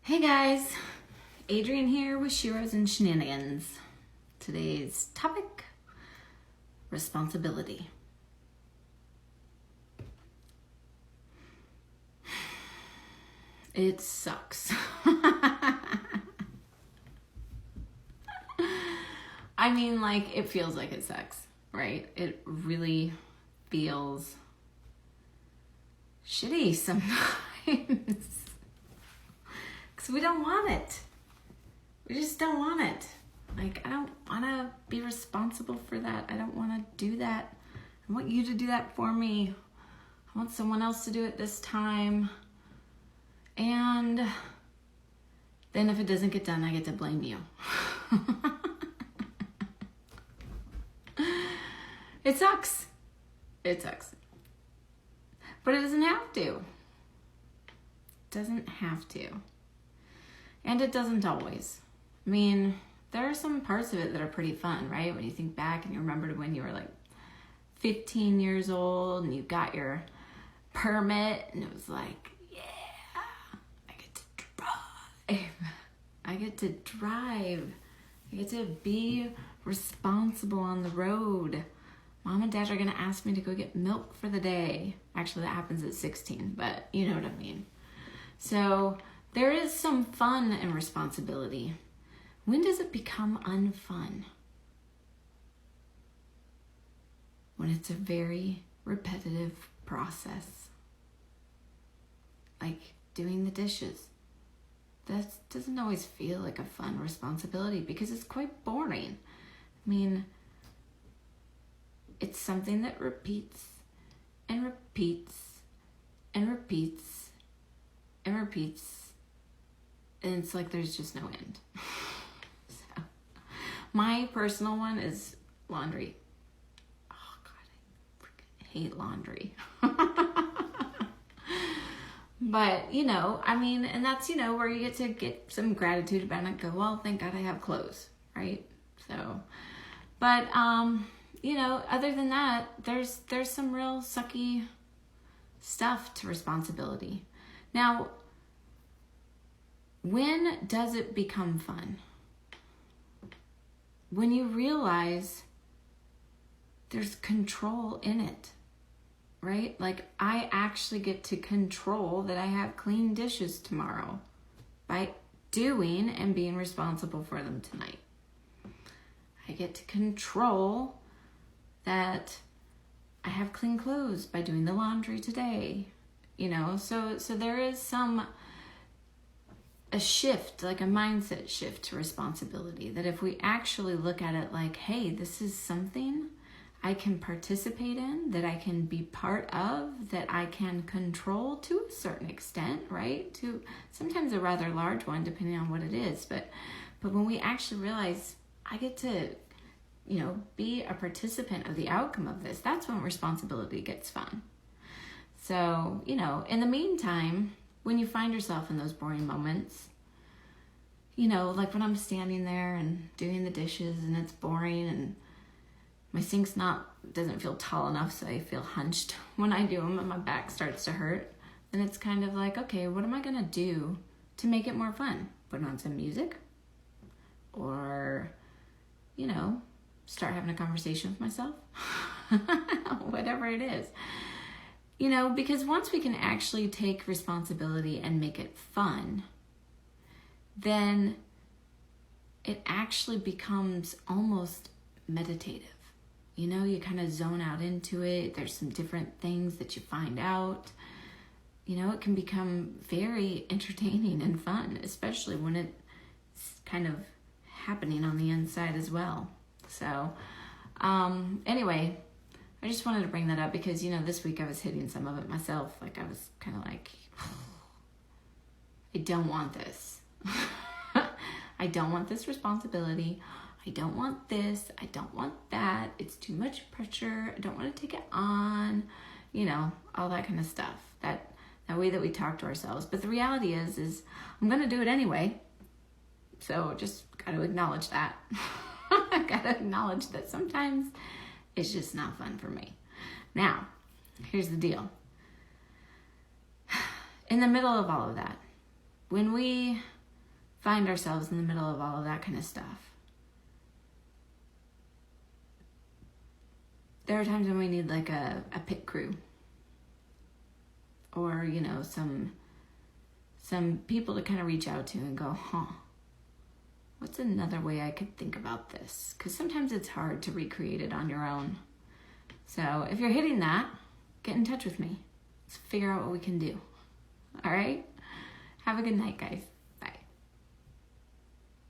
Hey guys, Adrienne here with Sheroes and Shenanigans. Today's topic, responsibility. It sucks. I mean, like, it feels like it sucks, right? It really feels shitty sometimes. Because we don't want it. We just don't want it. Like, I don't want to be responsible for that. I don't want to do that. I want you to do that for me. I want someone else to do it this time. And then if it doesn't get done, I get to blame you. It sucks. It sucks. But it doesn't have to. It doesn't have to. And it doesn't always. I mean, there are some parts of it that are pretty fun, right? When you think back and you remember when you were like 15 years old and you got your permit and it was like, yeah, I get to drive. I get to drive. I get to be responsible on the road. Mom and Dad are going to ask me to go get milk for the day. Actually, that happens at 16, but you know what I mean. So there is some fun and responsibility. When does it become unfun? When it's a very repetitive process. Like doing the dishes. That doesn't always feel like a fun responsibility because it's quite boring. I mean, it's something that repeats and repeats and repeats and repeats. And it's like there's just no end. So, my personal one is laundry. Oh God, I freaking hate laundry. But, you know, I mean, and that's, you know, where you get to get some gratitude about it. Go, well, thank God I have clothes, right? So, but, you know, other than that, there's some real sucky stuff to responsibility. Now, when does it become fun? When you realize there's control in it, right? Like, I actually get to control that I have clean dishes tomorrow by doing and being responsible for them tonight. I get to control that I have clean clothes by doing the laundry today. You know, so there is a shift, like a mindset shift to responsibility, that if we actually look at it like, hey, this is something I can participate in, that I can be part of, that I can control to a certain extent, right? To sometimes a rather large one, depending on what it is. But when we actually realize I get to, you know, be a participant of the outcome of this, that's when responsibility gets fun. So, you know, in the meantime, when you find yourself in those boring moments, you know, like when I'm standing there and doing the dishes and it's boring and my sink's doesn't feel tall enough, so I feel hunched when I do them and my back starts to hurt. And it's kind of like, okay, what am I going to do to make it more fun? Put on some music or, you know, start having a conversation with myself, whatever it is. You know, because once we can actually take responsibility and make it fun, then it actually becomes almost meditative. You know, you kind of zone out into it. There's some different things that you find out. You know, it can become very entertaining and fun, especially when it's kind of happening on the inside as well. So, anyway, I just wanted to bring that up because, you know, this week I was hitting some of it myself. Like, I was kind of like, I don't want this. I don't want this responsibility. I don't want this. I don't want that. It's too much pressure. I don't want to take it on. You know, all that kind of stuff. That way that we talk to ourselves. But the reality is I'm going to do it anyway. So just got to acknowledge that. I got to acknowledge that sometimes it's just not fun for me. Now, here's the deal. In the middle of all of that, when we find ourselves in the middle of all of that kind of stuff. There are times when we need like a pit crew, or, you know, some people to kind of reach out to and go, what's another way I could think about this? Because sometimes it's hard to recreate it on your own. So if you're hitting that, get in touch with me. Let's figure out what we can do. All right? Have a good night, guys.